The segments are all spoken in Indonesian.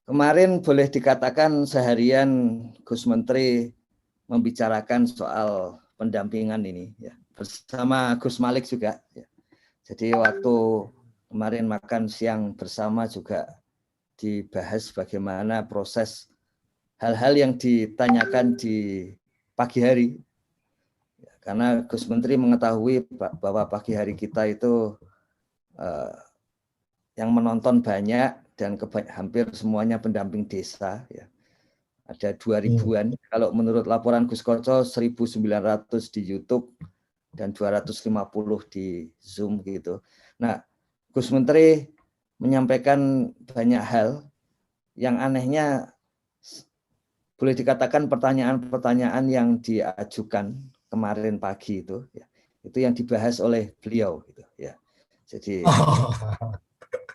Kemarin boleh dikatakan seharian Gus Menteri membicarakan soal pendampingan ini ya, bersama Gus Malik juga ya. Jadi waktu kemarin makan siang bersama juga dibahas bagaimana proses hal-hal yang ditanyakan di pagi hari. Karena Gus Menteri mengetahui bahwa pagi hari kita itu yang menonton banyak dan hampir semuanya pendamping desa ya. Ada 2000-an. Kalau menurut laporan Gus Koco 1900 di YouTube dan 250 di Zoom gitu. Nah, Gus Menteri menyampaikan banyak hal yang anehnya boleh dikatakan pertanyaan-pertanyaan yang diajukan kemarin pagi itu ya. Itu yang dibahas oleh beliau gitu ya. Jadi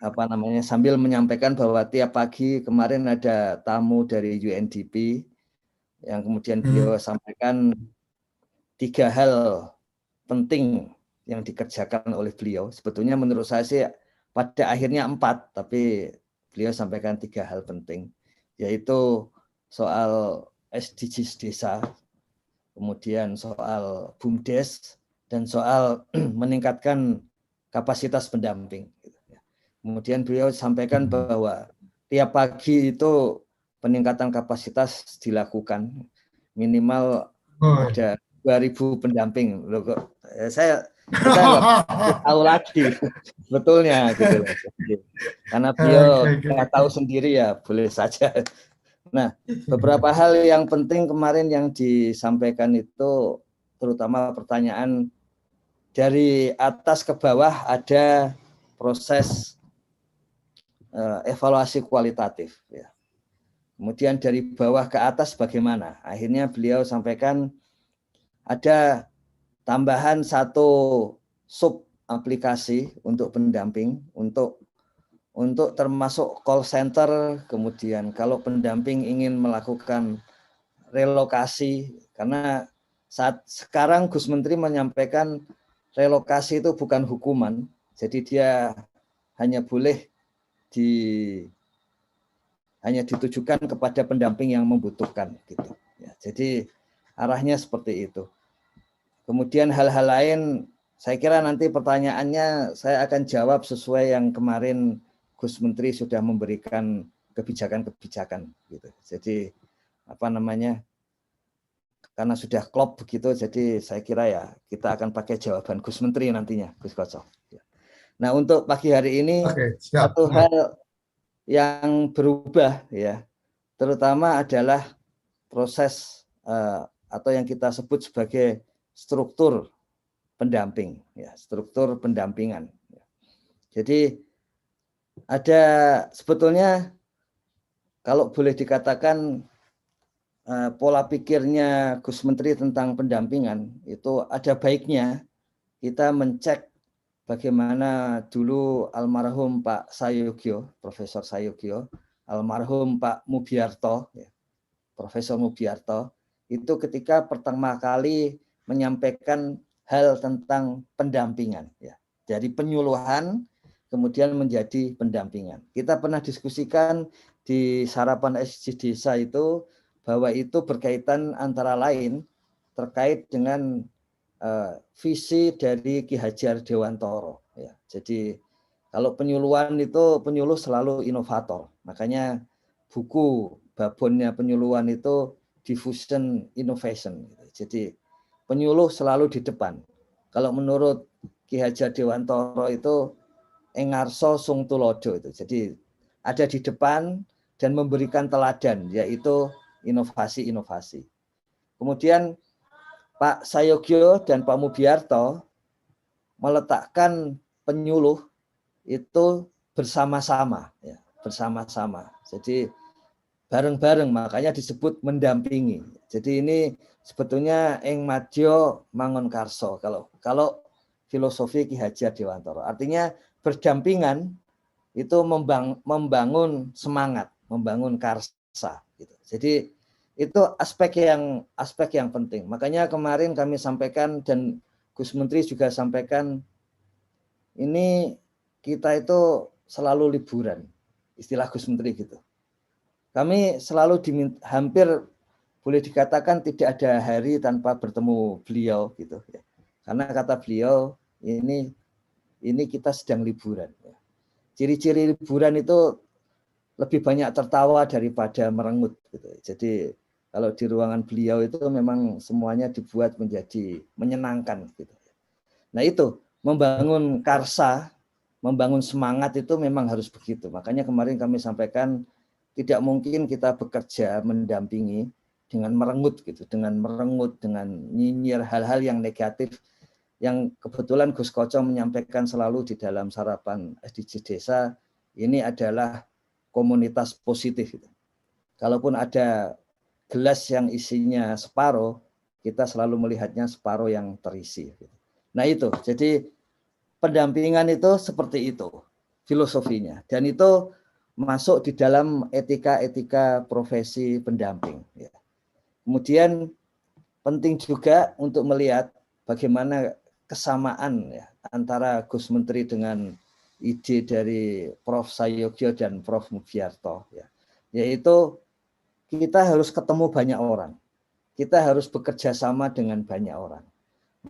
apa namanya sambil menyampaikan bahwa tiap pagi kemarin ada tamu dari UNDP yang kemudian beliau sampaikan 3 hal penting yang dikerjakan oleh beliau. Sebetulnya menurut saya sih pada akhirnya 4, tapi beliau sampaikan 3 hal penting, yaitu soal SDGs desa, kemudian soal BUMDes, dan soal meningkatkan kapasitas pendamping. Kemudian beliau sampaikan bahwa tiap pagi itu peningkatan kapasitas dilakukan minimal ada 2000 pendamping. Loh, kita nggak tahu lagi betulnya gitu loh. Karena beliau nggak tahu sendiri ya boleh saja. Nah, beberapa hal yang penting kemarin yang disampaikan itu terutama pertanyaan dari atas ke bawah ada proses evaluasi kualitatif ya. Kemudian dari bawah ke atas bagaimana? Akhirnya beliau sampaikan ada tambahan 1 sub aplikasi untuk pendamping untuk termasuk call center, kemudian kalau pendamping ingin melakukan relokasi, karena saat sekarang Gus Menteri menyampaikan relokasi itu bukan hukuman, jadi dia hanya boleh hanya ditujukan kepada pendamping yang membutuhkan gitu ya. Jadi arahnya seperti itu. Kemudian hal-hal lain saya kira nanti pertanyaannya saya akan jawab sesuai yang kemarin Gus Menteri sudah memberikan kebijakan-kebijakan gitu. Jadi apa namanya, karena sudah klop begitu, jadi saya kira ya kita akan pakai jawaban Gus Menteri nantinya, Gus Koco. Nah, untuk pagi hari ini satu hal yang berubah ya, terutama adalah proses atau yang kita sebut sebagai struktur pendamping ya, struktur pendampingan. Jadi ada sebetulnya kalau boleh dikatakan pola pikirnya Gus Menteri tentang pendampingan itu ada baiknya kita mencek bagaimana dulu almarhum Pak Sayogyo, Profesor Sayogyo, almarhum Pak Mubiarto, ya, Profesor Mubiarto, itu ketika pertama kali menyampaikan hal tentang pendampingan, ya, dari penyuluhan kemudian menjadi pendampingan. Kita pernah diskusikan di sarapan SDG Desa itu bahwa itu berkaitan antara lain terkait dengan visi dari Ki Hajar Dewantoro. Ya, jadi kalau penyuluhan itu penyuluh selalu inovator. Makanya buku babonnya penyuluhan itu diffusion innovation. Jadi penyuluh selalu di depan. Kalau menurut Ki Hajar Dewantoro itu engarso sung tulodo itu. Jadi ada di depan dan memberikan teladan, yaitu inovasi-inovasi. Kemudian Pak Sayogyo dan Pak Mubiarto meletakkan penyuluh itu bersama-sama, ya, bersama-sama. Jadi bareng-bareng, makanya disebut mendampingi. Jadi ini sebetulnya ing madya mangun karso kalau filosofi Ki Hajar Dewantoro. Artinya berdampingan itu membangun semangat, membangun karsa gitu. Jadi itu aspek yang penting. Makanya kemarin kami sampaikan dan Gus Menteri juga sampaikan, ini kita itu selalu liburan, istilah Gus Menteri gitu. kami selalu hampir boleh dikatakan tidak ada hari tanpa bertemu beliau gitu ya. Karena kata beliau ini kita sedang liburan. Ya. Ciri-ciri liburan itu lebih banyak tertawa daripada merengut gitu. Jadi kalau di ruangan beliau itu memang semuanya dibuat menjadi menyenangkan gitu. Nah itu membangun karsa, membangun semangat itu memang harus begitu. Makanya kemarin kami sampaikan tidak mungkin kita bekerja mendampingi dengan merengut gitu, dengan nyinyir hal-hal yang negatif yang kebetulan Gus Koco menyampaikan selalu di dalam sarapan SDGs Desa ini adalah komunitas positif. Gitu. Kalaupun ada gelas yang isinya separuh, kita selalu melihatnya separuh yang terisi. Gitu. Nah itu, jadi pendampingan itu seperti itu filosofinya, dan itu masuk di dalam etika-etika profesi pendamping. Ya. Kemudian penting juga untuk melihat bagaimana kesamaan ya, antara Gus Menteri dengan ide dari Prof. Sayogyo dan Prof. Mugiarto. Ya. Yaitu kita harus ketemu banyak orang. Kita harus bekerja sama dengan banyak orang.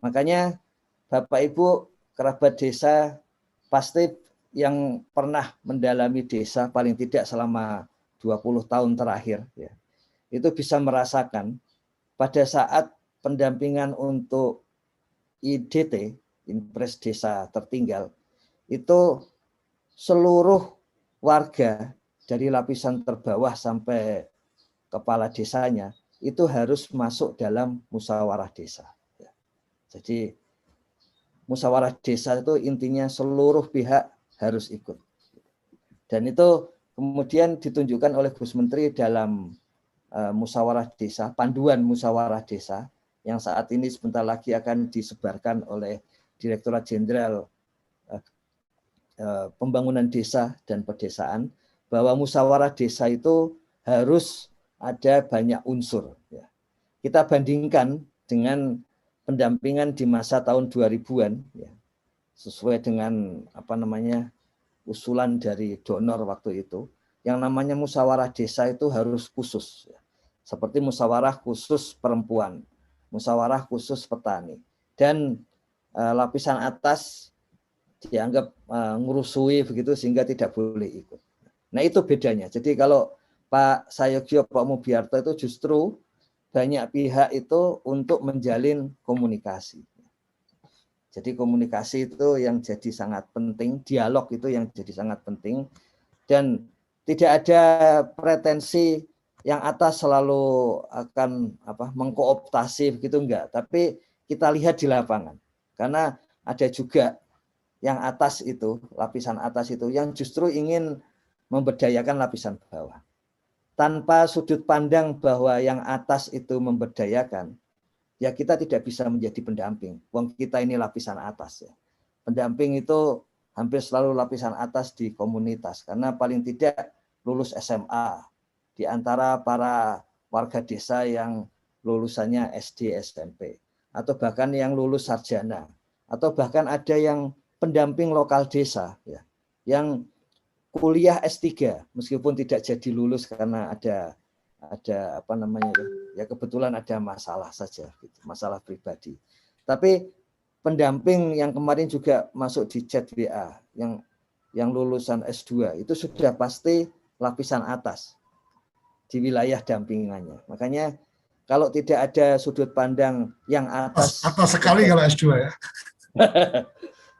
Makanya Bapak Ibu kerabat desa pasti yang pernah mendalami desa paling tidak selama 20 tahun terakhir ya, itu bisa merasakan pada saat pendampingan untuk IDT, Impres Desa Tertinggal, itu seluruh warga dari lapisan terbawah sampai kepala desanya itu harus masuk dalam musyawarah desa. Jadi musyawarah desa itu intinya seluruh pihak harus ikut. Dan itu kemudian ditunjukkan oleh Gus Menteri dalam musyawarah desa, panduan musyawarah desa yang saat ini sebentar lagi akan disebarkan oleh Direktorat Jenderal Pembangunan Desa dan Pedesaan, bahwa musyawarah desa itu harus ada banyak unsur. Ya. Kita bandingkan dengan pendampingan di masa tahun 2000-an, ya, sesuai dengan usulan dari donor waktu itu, yang namanya musyawarah desa itu harus khusus, ya. Seperti musyawarah khusus perempuan, musyawarah khusus petani, dan lapisan atas dianggap ngurusui begitu sehingga tidak boleh ikut. Nah itu bedanya. Jadi kalau Pak Sayogyo, Pak Mugiarto itu justru banyak pihak itu untuk menjalin komunikasi. Jadi komunikasi itu yang jadi sangat penting, dialog itu yang jadi sangat penting, dan tidak ada pretensi yang atas selalu akan mengkooptasi begitu, enggak. Tapi kita lihat di lapangan, karena ada juga yang atas itu, lapisan atas itu yang justru ingin memberdayakan lapisan bawah. Tanpa sudut pandang bahwa yang atas itu memberdayakan, ya kita tidak bisa menjadi pendamping. Wong kita ini lapisan atas ya. Pendamping itu hampir selalu lapisan atas di komunitas, karena paling tidak lulus SMA di antara para warga desa yang lulusannya SD, SMP, atau bahkan yang lulus sarjana, atau bahkan ada yang pendamping lokal desa ya, yang kuliah S3 meskipun tidak jadi lulus karena ada ya kebetulan ada masalah saja gitu, masalah pribadi. Tapi pendamping yang kemarin juga masuk di chat WA yang lulusan S2 itu sudah pasti lapisan atas di wilayah dampingannya. Makanya kalau tidak ada sudut pandang yang atas sekali kalau S2 ya.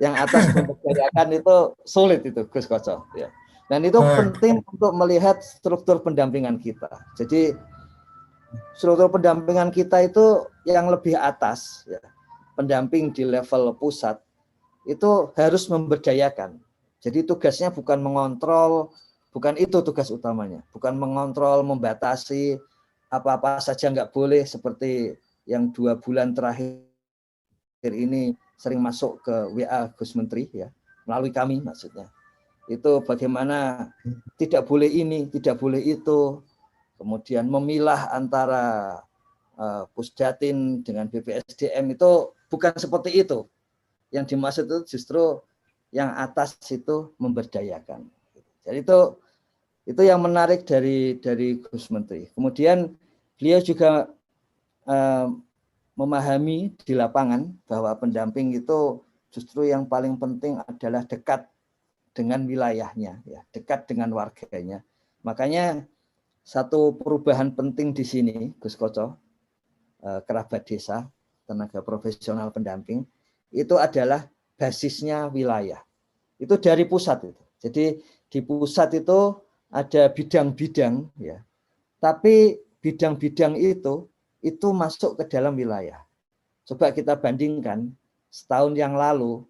yang atas memberdayakan itu sulit itu Gus Koco ya. Dan itu penting untuk melihat struktur pendampingan kita. Jadi struktur pendampingan kita itu yang lebih atas ya. Pendamping di level pusat itu harus memberdayakan. Jadi tugasnya bukan mengontrol, bukan itu tugas utamanya, bukan mengontrol, membatasi apa-apa saja nggak boleh, seperti yang 2 bulan terakhir ini sering masuk ke WA Gus Menteri ya, melalui kami maksudnya. Itu bagaimana tidak boleh ini, tidak boleh itu. Kemudian memilah antara Pusdatin dengan BPSDM itu bukan seperti itu. Yang dimaksud itu justru yang atas itu memberdayakan. Jadi itu Itu yang menarik dari Gus Menteri. Kemudian beliau juga memahami di lapangan bahwa pendamping itu justru yang paling penting adalah dekat dengan wilayahnya, ya, dekat dengan warganya. Makanya satu perubahan penting di sini, Gus Koco, kerabat desa, tenaga profesional pendamping, itu adalah basisnya wilayah. Itu dari pusat itu. Jadi di pusat itu ada bidang-bidang, ya. Tapi bidang-bidang itu masuk ke dalam wilayah. Coba kita bandingkan, setahun yang lalu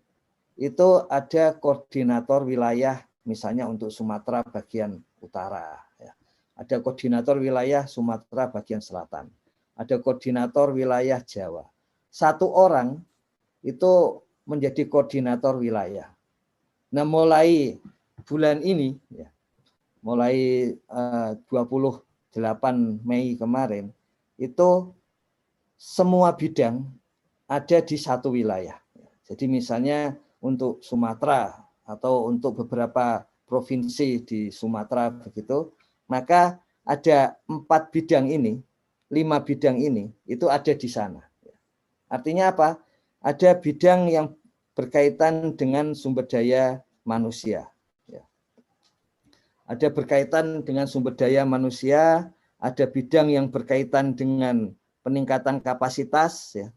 itu ada koordinator wilayah, misalnya untuk Sumatera bagian utara, ya. Ada koordinator wilayah Sumatera bagian selatan, ada koordinator wilayah Jawa. Satu orang itu menjadi koordinator wilayah. Nah, mulai bulan ini, ya, mulai 28 Mei kemarin, itu semua bidang ada di satu wilayah. Jadi misalnya untuk Sumatera atau untuk beberapa provinsi di Sumatera begitu, maka ada 4 bidang ini, 5 bidang ini itu ada di sana. Artinya apa? Ada bidang yang berkaitan dengan sumber daya manusia. Ada berkaitan dengan sumber daya manusia, ada bidang yang berkaitan dengan peningkatan kapasitas, ya.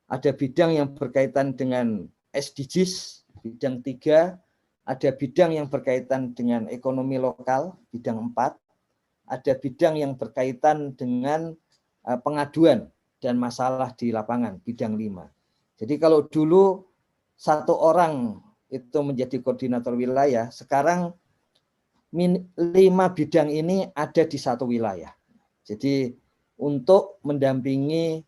Ada bidang yang berkaitan dengan SDGs, bidang 3, ada bidang yang berkaitan dengan ekonomi lokal, bidang 4, ada bidang yang berkaitan dengan pengaduan dan masalah di lapangan, bidang 5. Jadi kalau dulu satu orang itu menjadi koordinator wilayah, sekarang 5 bidang ini ada di satu wilayah. Jadi untuk mendampingi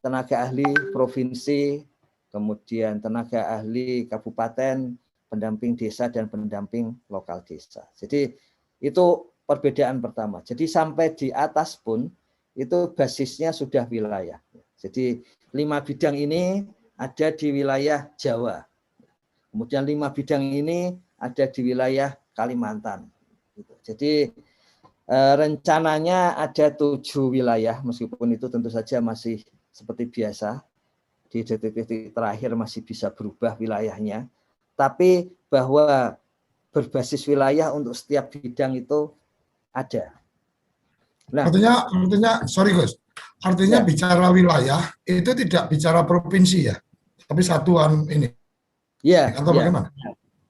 tenaga ahli provinsi, kemudian tenaga ahli kabupaten, pendamping desa dan pendamping lokal desa. Jadi itu perbedaan pertama. Jadi sampai di atas pun itu basisnya sudah wilayah. Jadi 5 bidang ini ada di wilayah Jawa. Kemudian 5 bidang ini ada di wilayah Kalimantan. Jadi rencananya ada 7 wilayah, meskipun itu tentu saja masih seperti biasa. Di detik-detik terakhir masih bisa berubah wilayahnya. Tapi bahwa berbasis wilayah untuk setiap bidang itu ada. Nah, artinya sorry Gus, artinya ya, bicara wilayah itu tidak bicara provinsi ya, tapi satuan ini. Ya, atau ya, bagaimana?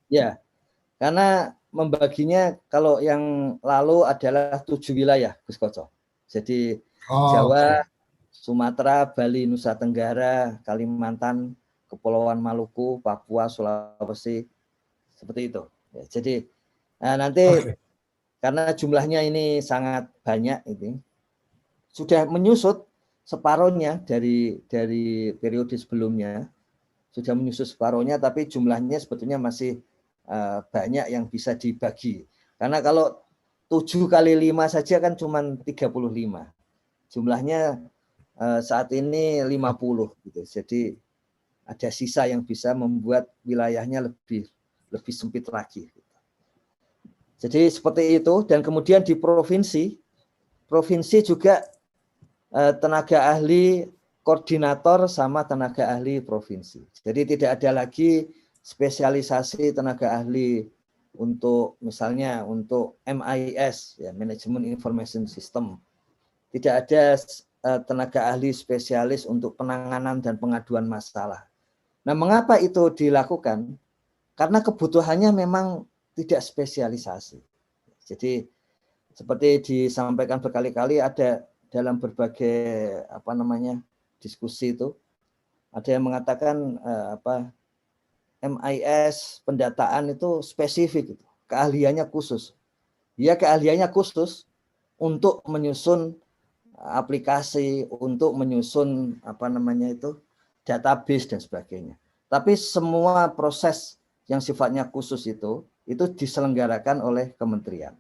Ya, karena membaginya kalau yang lalu adalah 7 wilayah, Gus Koco. Jadi Jawa, Sumatera, Bali, Nusa Tenggara, Kalimantan, Kepulauan Maluku, Papua, Sulawesi, seperti itu. Ya, jadi nanti karena jumlahnya ini sangat banyak, ini sudah menyusut separuhnya dari periode sebelumnya, sudah menyusut separuhnya, tapi jumlahnya sebetulnya masih banyak yang bisa dibagi. Karena kalau 7 kali 5 saja kan cuma 35. Jumlahnya saat ini 50 gitu. Jadi ada sisa yang bisa membuat wilayahnya lebih sempit lagi. Jadi seperti itu. Dan kemudian di provinsi juga tenaga ahli koordinator sama tenaga ahli provinsi. Jadi tidak ada lagi spesialisasi tenaga ahli untuk misalnya untuk MIS, ya, Management Information System. Tidak ada tenaga ahli spesialis untuk penanganan dan pengaduan masalah. Nah, mengapa itu dilakukan? Karena kebutuhannya memang tidak spesialisasi. Jadi seperti disampaikan berkali-kali, ada dalam berbagai diskusi itu, ada yang mengatakan MIS pendataan itu spesifik, keahliannya khusus. Ya, keahliannya khusus untuk menyusun aplikasi, untuk menyusun database dan sebagainya. Tapi semua proses yang sifatnya khusus itu diselenggarakan oleh kementerian.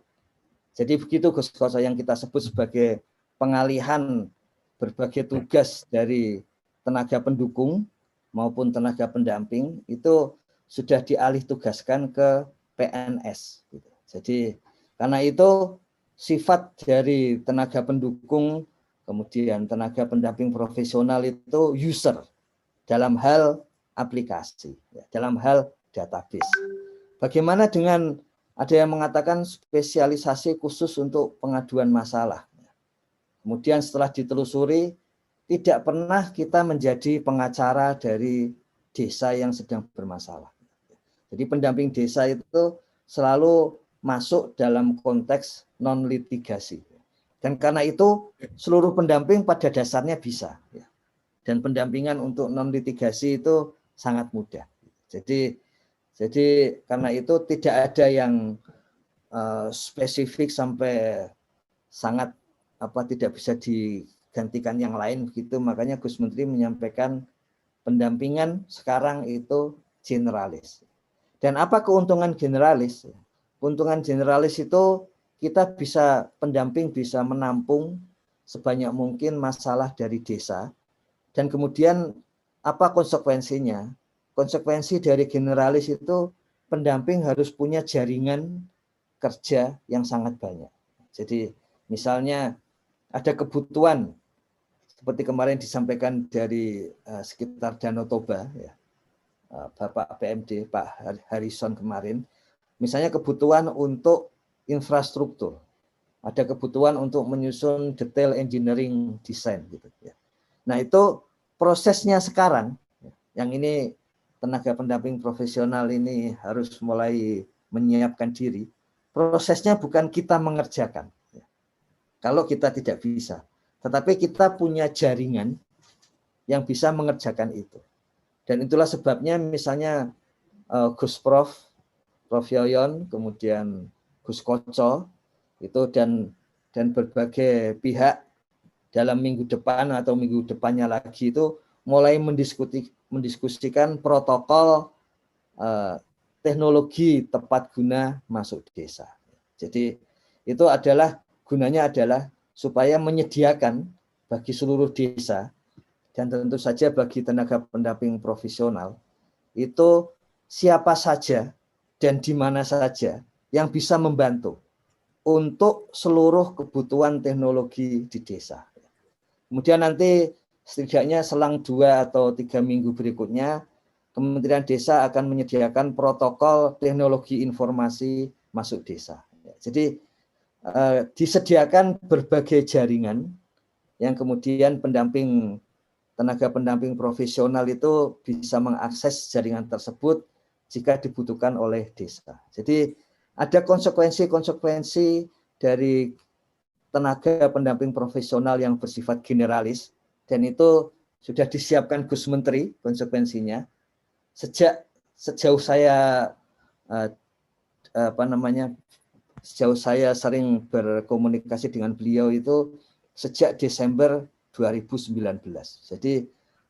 Jadi begitu Gus Koco, yang kita sebut sebagai pengalihan berbagai tugas dari tenaga pendukung maupun tenaga pendamping itu sudah dialih tugaskan ke PNS. Jadi Karena itu sifat dari tenaga pendukung, kemudian tenaga pendamping profesional itu user dalam hal aplikasi, dalam hal database. Bagaimana dengan ada yang mengatakan spesialisasi khusus untuk pengaduan masalah. Kemudian setelah ditelusuri, tidak pernah kita menjadi pengacara dari desa yang sedang bermasalah. Jadi pendamping desa itu selalu masuk dalam konteks non-litigasi. Dan karena itu seluruh pendamping pada dasarnya bisa. Dan pendampingan untuk non-litigasi itu sangat mudah. Jadi karena itu tidak ada yang spesifik sampai sangat tidak bisa digantikan yang lain begitu. Makanya Gus Menteri menyampaikan pendampingan sekarang itu generalis. Dan apa keuntungan generalis? Keuntungan generalis itu kita bisa, pendamping bisa menampung sebanyak mungkin masalah dari desa. Dan kemudian apa konsekuensinya? Konsekuensi dari generalis itu pendamping harus punya jaringan kerja yang sangat banyak. Jadi misalnya ada kebutuhan seperti kemarin disampaikan dari sekitar Danau Toba, ya, Bapak PMD Pak Harrison kemarin, misalnya kebutuhan untuk infrastruktur, ada kebutuhan untuk menyusun detail engineering design gitu ya. Nah itu prosesnya sekarang, yang ini tenaga pendamping profesional ini harus mulai menyiapkan diri. Prosesnya bukan kita mengerjakan, ya, kalau kita tidak bisa, tetapi kita punya jaringan yang bisa mengerjakan itu. Dan itulah sebabnya misalnya Gus Prof Yoyon, kemudian Gus Koco, itu dan berbagai pihak dalam minggu depan atau minggu depannya lagi itu mulai mendiskusikan protokol teknologi tepat guna masuk desa. Jadi itu adalah gunanya adalah supaya menyediakan bagi seluruh desa dan tentu saja bagi tenaga pendamping profesional itu siapa saja dan di mana saja yang bisa membantu untuk seluruh kebutuhan teknologi di desa. Kemudian nanti setidaknya selang 2 atau 3 minggu berikutnya Kementerian Desa akan menyediakan protokol teknologi informasi masuk desa. Jadi disediakan berbagai jaringan yang kemudian tenaga pendamping profesional itu bisa mengakses jaringan tersebut jika dibutuhkan oleh desa. Jadi ada konsekuensi-konsekuensi dari tenaga pendamping profesional yang bersifat generalis, dan itu sudah disiapkan Gus Menteri konsekuensinya. Sejauh saya sejauh saya sering berkomunikasi dengan beliau itu sejak Desember 2019. Jadi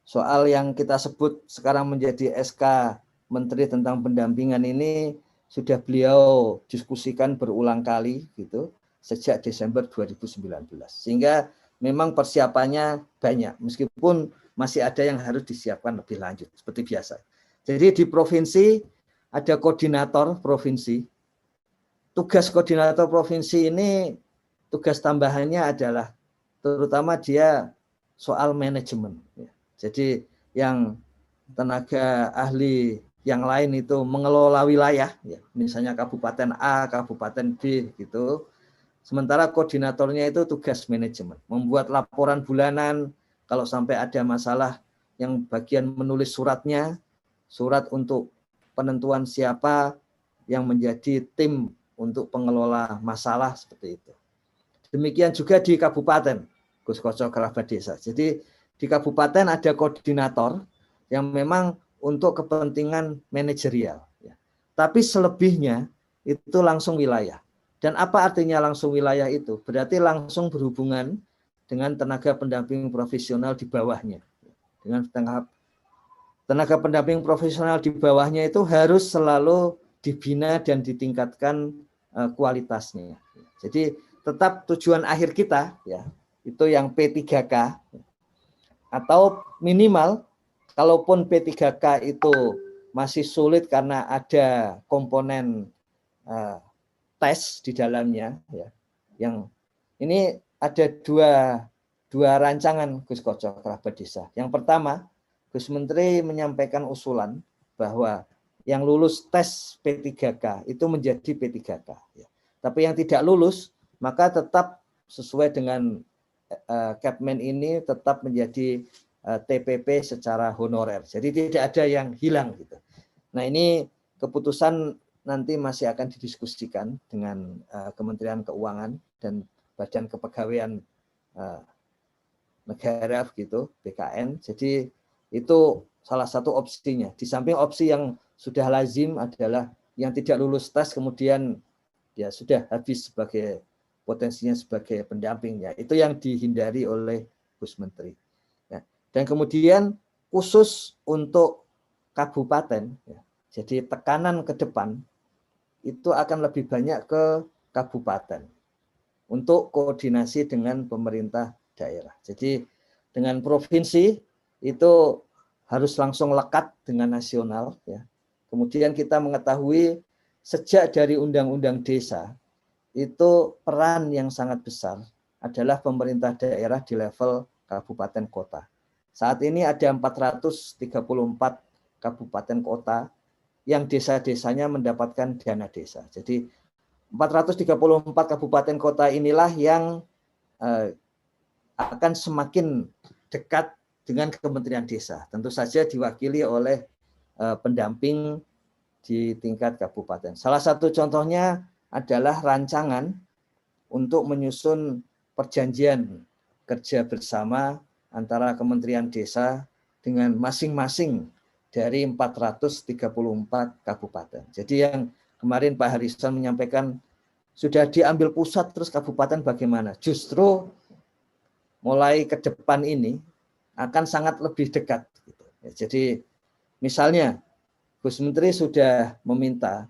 soal yang kita sebut sekarang menjadi SK Menteri tentang pendampingan ini sudah beliau diskusikan berulang kali gitu sejak Desember 2019. Sehingga memang persiapannya banyak meskipun masih ada yang harus disiapkan lebih lanjut seperti biasa. Jadi di provinsi ada koordinator provinsi. Tugas koordinator provinsi ini tugas tambahannya adalah terutama dia soal manajemen. Jadi yang tenaga ahli yang lain itu mengelola wilayah, ya, misalnya Kabupaten A, Kabupaten B, gitu. Sementara koordinatornya itu tugas manajemen, membuat laporan bulanan, kalau sampai ada masalah yang bagian menulis suratnya, surat untuk penentuan siapa yang menjadi tim untuk pengelola masalah seperti itu. Demikian juga di kabupaten, Gus Koco kerabat desa. Jadi di kabupaten ada koordinator yang memang untuk kepentingan manajerial. Tapi selebihnya itu langsung wilayah. Dan apa artinya langsung wilayah itu? Berarti langsung berhubungan dengan tenaga pendamping profesional di bawahnya. Dengan tenaga pendamping profesional di bawahnya itu harus selalu dibina dan ditingkatkan kualitasnya. Jadi tetap tujuan akhir kita ya itu yang P3K atau minimal kalaupun P3K itu masih sulit karena ada komponen tes di dalamnya, ya. Yang ini ada dua rancangan Gus Koco kerabat desa. Yang pertama, Gus Menteri menyampaikan usulan bahwa yang lulus tes P3K itu menjadi P3K. Ya. Tapi yang tidak lulus, maka tetap sesuai dengan Kepmen ini tetap menjadi TPP secara honorer. Jadi tidak ada yang hilang gitu. Nah, ini keputusan nanti masih akan didiskusikan dengan Kementerian Keuangan dan Badan Kepegawaian Negara gitu, BKN. Jadi itu salah satu opsinya. Di samping opsi yang sudah lazim adalah yang tidak lulus tes kemudian ya sudah habis sebagai potensinya sebagai pendampingnya. Itu yang dihindari oleh Gus Menteri. Ya. Dan kemudian khusus untuk kabupaten, ya, jadi tekanan ke depan itu akan lebih banyak ke kabupaten untuk koordinasi dengan pemerintah daerah. Jadi dengan provinsi itu harus langsung lekat dengan nasional. Ya. Kemudian kita mengetahui sejak dari Undang-Undang Desa, itu peran yang sangat besar adalah pemerintah daerah di level kabupaten kota. Saat ini ada 434 kabupaten kota yang desa-desanya mendapatkan dana desa. Jadi 434 kabupaten kota inilah yang akan semakin dekat dengan Kementerian Desa. Tentu saja diwakili oleh pendamping di tingkat kabupaten. Salah satu contohnya adalah rancangan untuk menyusun perjanjian kerja bersama antara Kementerian Desa dengan masing-masing dari 434 kabupaten. Jadi yang kemarin Pak Harisan menyampaikan sudah diambil pusat terus kabupaten bagaimana? Justru mulai ke depan ini akan sangat lebih dekat. Jadi misalnya Gus Menteri sudah meminta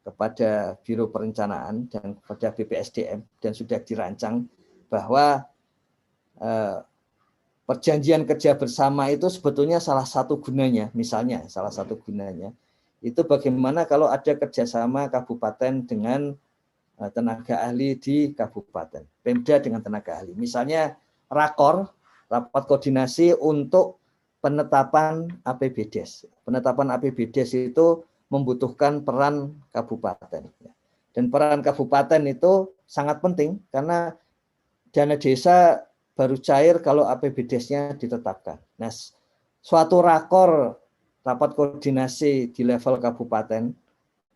kepada Biro Perencanaan dan kepada BPSDM dan sudah dirancang bahwa perjanjian kerja bersama itu sebetulnya salah satu gunanya, misalnya salah satu gunanya itu bagaimana kalau ada kerjasama kabupaten dengan tenaga ahli di kabupaten, Pemda dengan tenaga ahli. Misalnya rakor, rapat koordinasi untuk penetapan APBDes. Penetapan APBDes itu membutuhkan peran kabupaten. Dan peran kabupaten itu sangat penting karena dana desa baru cair kalau APBDes-nya ditetapkan. Nah, suatu rakor rapat koordinasi di level kabupaten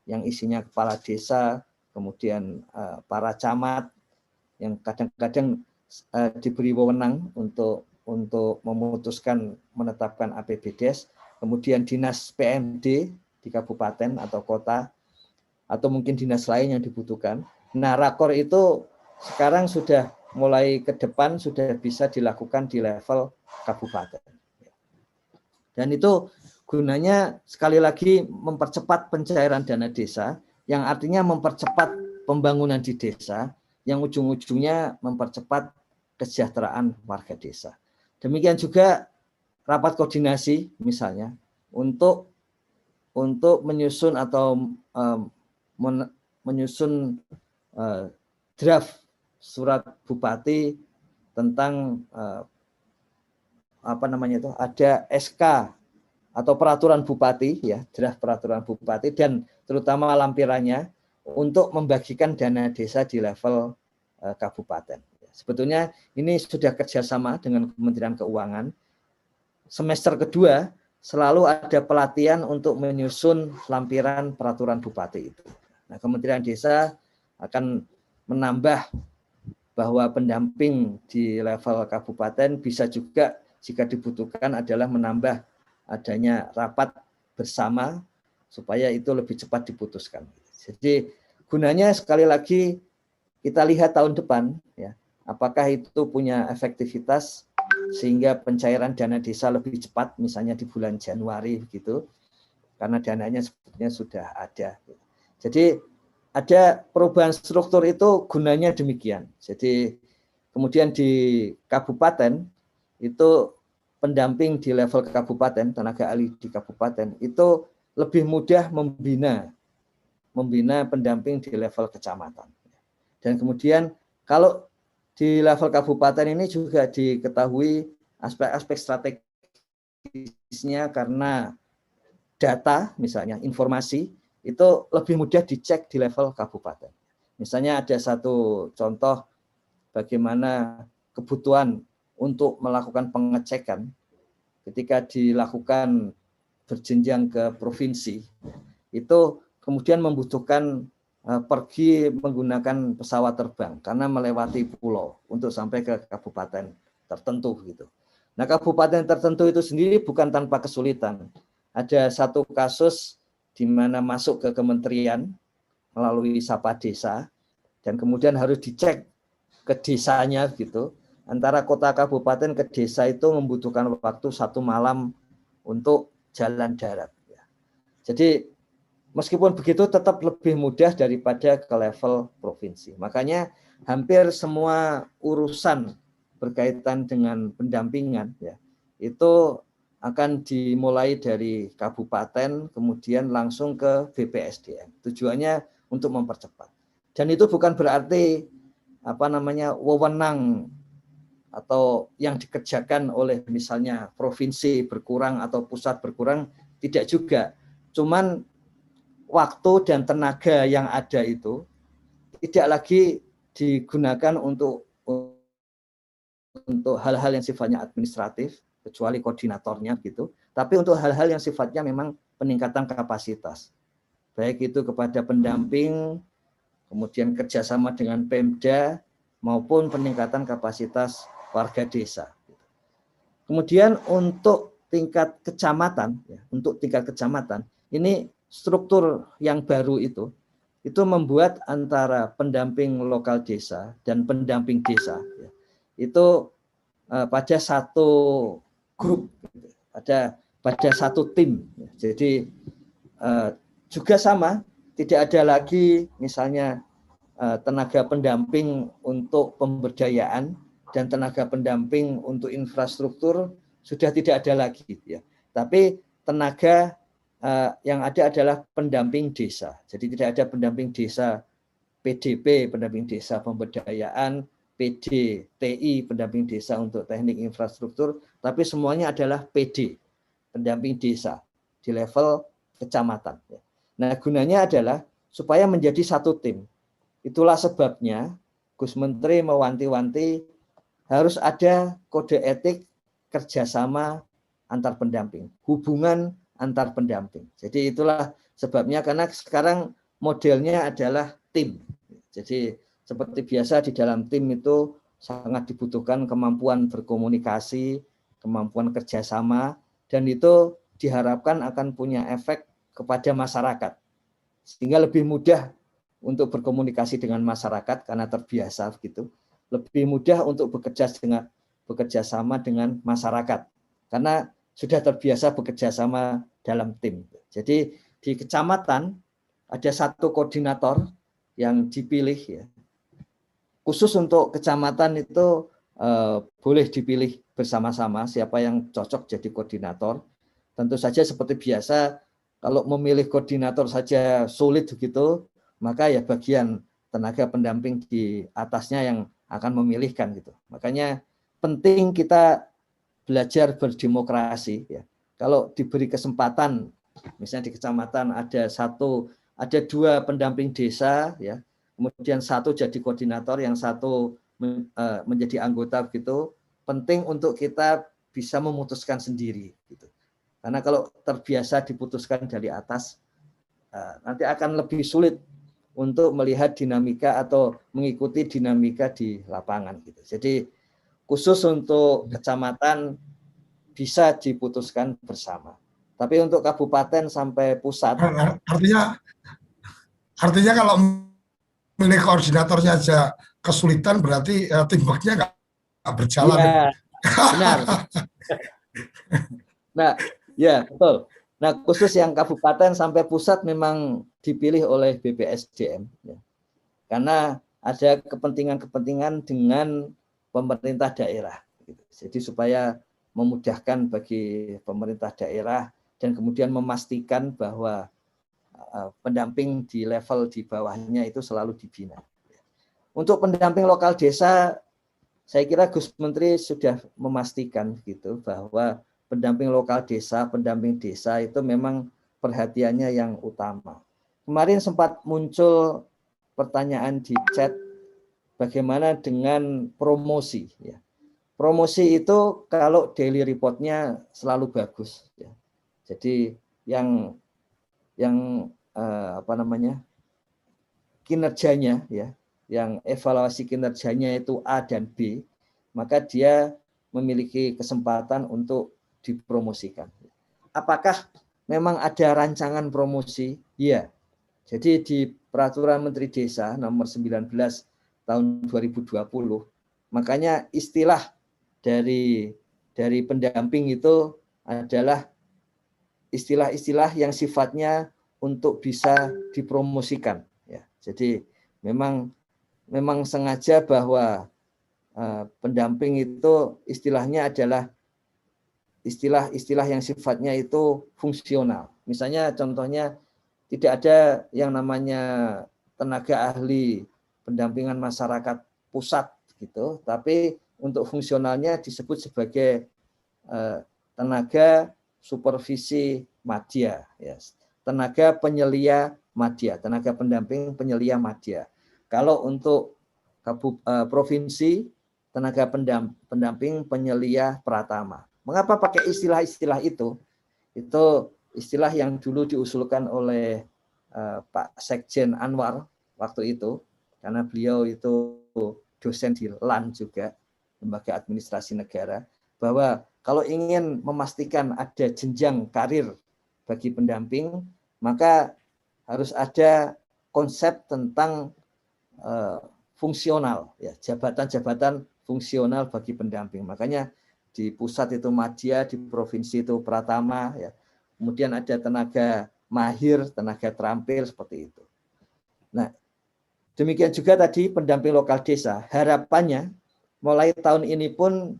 yang isinya kepala desa, kemudian para camat yang kadang-kadang diberi wewenang untuk memutuskan menetapkan APBDes, kemudian dinas PMD di kabupaten atau kota, atau mungkin dinas lain yang dibutuhkan. Nah, rakor itu sekarang sudah mulai ke depan sudah bisa dilakukan di level kabupaten. Dan itu gunanya sekali lagi mempercepat pencairan dana desa, yang artinya mempercepat pembangunan di desa, yang ujung-ujungnya mempercepat kesejahteraan warga desa. Demikian juga rapat koordinasi misalnya untuk menyusun atau menyusun draft surat bupati tentang ada SK atau peraturan bupati, ya, draft peraturan bupati dan terutama lampirannya untuk membagikan dana desa di level kabupaten. Sebetulnya ini sudah kerjasama dengan Kementerian Keuangan. Semester kedua selalu ada pelatihan untuk menyusun lampiran peraturan bupati itu. Nah, Kementerian Desa akan menambah bahwa pendamping di level kabupaten bisa juga jika dibutuhkan adalah menambah adanya rapat bersama supaya itu lebih cepat diputuskan. Jadi gunanya sekali lagi kita lihat tahun depan, ya, apakah itu punya efektivitas sehingga pencairan dana desa lebih cepat, misalnya di bulan Januari gitu, karena dananya sebetulnya sudah ada. Jadi ada perubahan struktur itu gunanya demikian. Jadi kemudian di kabupaten itu pendamping di level kabupaten, tenaga ahli di kabupaten itu lebih mudah membina membina pendamping di level kecamatan. Dan kemudian kalau di level kabupaten ini juga diketahui aspek-aspek strategisnya, karena data misalnya informasi itu lebih mudah dicek di level kabupaten. Misalnya ada satu contoh bagaimana kebutuhan untuk melakukan pengecekan ketika dilakukan berjenjang ke provinsi, itu kemudian membutuhkan pergi menggunakan pesawat terbang karena melewati pulau untuk sampai ke kabupaten tertentu gitu. Nah, kabupaten tertentu itu sendiri bukan tanpa kesulitan. Ada satu kasus di mana masuk ke kementerian melalui Sapa Desa dan kemudian harus dicek ke desanya gitu. Antara kota kabupaten ke desa itu membutuhkan waktu 1 malam untuk jalan darat. Jadi meskipun begitu tetap lebih mudah daripada ke level provinsi. Makanya hampir semua urusan berkaitan dengan pendampingan ya, itu akan dimulai dari kabupaten kemudian langsung ke BPSDM. Tujuannya untuk mempercepat. Dan itu bukan berarti wewenang atau yang dikerjakan oleh misalnya provinsi berkurang atau pusat berkurang, tidak juga. Cuman waktu dan tenaga yang ada itu tidak lagi digunakan untuk hal-hal yang sifatnya administratif, kecuali koordinatornya gitu, tapi untuk hal-hal yang sifatnya memang peningkatan kapasitas, baik itu kepada pendamping, kemudian kerjasama dengan Pemda, maupun peningkatan kapasitas warga desa. Kemudian untuk tingkat kecamatan, ini struktur yang baru itu membuat antara pendamping lokal desa dan pendamping desa itu pada satu grup, pada satu tim. Jadi juga sama, tidak ada lagi misalnya tenaga pendamping untuk pemberdayaan dan tenaga pendamping untuk infrastruktur sudah tidak ada lagi ya. Tapi tenaga yang ada adalah pendamping desa. Jadi tidak ada pendamping desa PDP, pendamping desa pemberdayaan, PDTI, pendamping desa untuk teknik infrastruktur, tapi semuanya adalah PD, pendamping desa di level kecamatan. Nah, gunanya adalah supaya menjadi satu tim. Itulah sebabnya Gus Menteri mewanti-wanti harus ada kode etik kerjasama antar pendamping, hubungan antar pendamping. Jadi itulah sebabnya, karena sekarang modelnya adalah tim. Jadi seperti biasa di dalam tim itu sangat dibutuhkan kemampuan berkomunikasi, kemampuan kerjasama, dan itu diharapkan akan punya efek kepada masyarakat. Sehingga lebih mudah untuk berkomunikasi dengan masyarakat karena terbiasa begitu. Lebih mudah untuk bekerja sama dengan masyarakat karena sudah terbiasa bekerja sama dalam tim. Jadi di kecamatan ada satu koordinator yang dipilih ya. Khusus untuk kecamatan itu boleh dipilih bersama-sama siapa yang cocok jadi koordinator. Tentu saja seperti biasa, kalau memilih koordinator saja sulit begitu, maka ya bagian tenaga pendamping di atasnya yang akan memilihkan gitu. Makanya penting kita belajar berdemokrasi ya. Kalau diberi kesempatan, misalnya di kecamatan ada 2 pendamping desa ya, kemudian satu jadi koordinator, yang satu menjadi anggota begitu, penting untuk kita bisa memutuskan sendiri gitu. Karena kalau terbiasa diputuskan dari atas, nanti akan lebih sulit untuk melihat dinamika atau mengikuti dinamika di lapangan gitu. Jadi khusus untuk kecamatan bisa diputuskan bersama. Tapi untuk kabupaten sampai pusat, artinya kalau milih koordinatornya aja kesulitan, berarti teamworknya nggak berjalan. Iya, benar. Nah, ya betul. Nah, khusus yang kabupaten sampai pusat memang dipilih oleh BPSDM, ya. Karena ada kepentingan-kepentingan dengan pemerintah daerah. Jadi supaya memudahkan bagi pemerintah daerah dan kemudian memastikan bahwa pendamping di level di bawahnya itu selalu dibina. Untuk pendamping lokal desa, saya kira Gus Menteri sudah memastikan gitu bahwa pendamping lokal desa, pendamping desa itu memang perhatiannya yang utama. Kemarin sempat muncul pertanyaan di chat, bagaimana dengan promosi? Ya. Promosi itu kalau daily reportnya selalu bagus. Ya. Jadi yang kinerjanya ya, yang evaluasi kinerjanya itu A dan B, maka dia memiliki kesempatan untuk dipromosikan. Apakah memang ada rancangan promosi? Iya. Jadi di Peraturan Menteri Desa nomor 19 tahun 2020, makanya istilah dari pendamping itu adalah istilah-istilah yang sifatnya untuk bisa dipromosikan. Ya, jadi memang sengaja bahwa pendamping itu istilahnya adalah istilah-istilah yang sifatnya itu fungsional. Misalnya contohnya tidak ada yang namanya tenaga ahli pendampingan masyarakat pusat gitu, tapi untuk fungsionalnya disebut sebagai tenaga supervisi madya, ya. Tenaga penyelia madya, tenaga pendamping penyelia madya. Kalau untuk provinsi, tenaga pendamping penyelia pratama. Mengapa pakai istilah-istilah itu? Itu istilah yang dulu diusulkan oleh Pak Sekjen Anwar waktu itu, karena beliau itu dosen di LAN juga, Lembaga Administrasi Negara, bahwa kalau ingin memastikan ada jenjang karir bagi pendamping, maka harus ada konsep tentang fungsional, ya, jabatan-jabatan fungsional bagi pendamping. Makanya di pusat itu madya, di provinsi itu pratama, ya. Kemudian ada tenaga mahir, tenaga terampil, seperti itu. Nah, demikian juga tadi pendamping lokal desa. Harapannya mulai tahun ini pun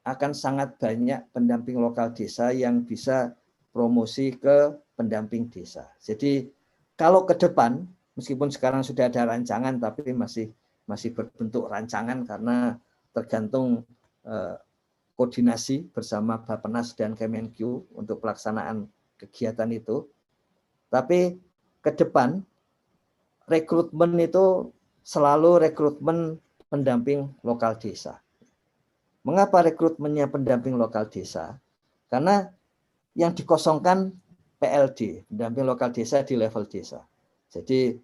akan sangat banyak pendamping lokal desa yang bisa promosi ke pendamping desa. Jadi kalau ke depan, meskipun sekarang sudah ada rancangan, tapi masih berbentuk rancangan karena tergantung koordinasi bersama Bappenas dan Kemenkyu untuk pelaksanaan kegiatan itu. Tapi ke depan rekrutmen itu selalu rekrutmen pendamping lokal desa. Mengapa rekrutmennya pendamping lokal desa? Karena yang dikosongkan PLD, pendamping lokal desa di level desa. Jadi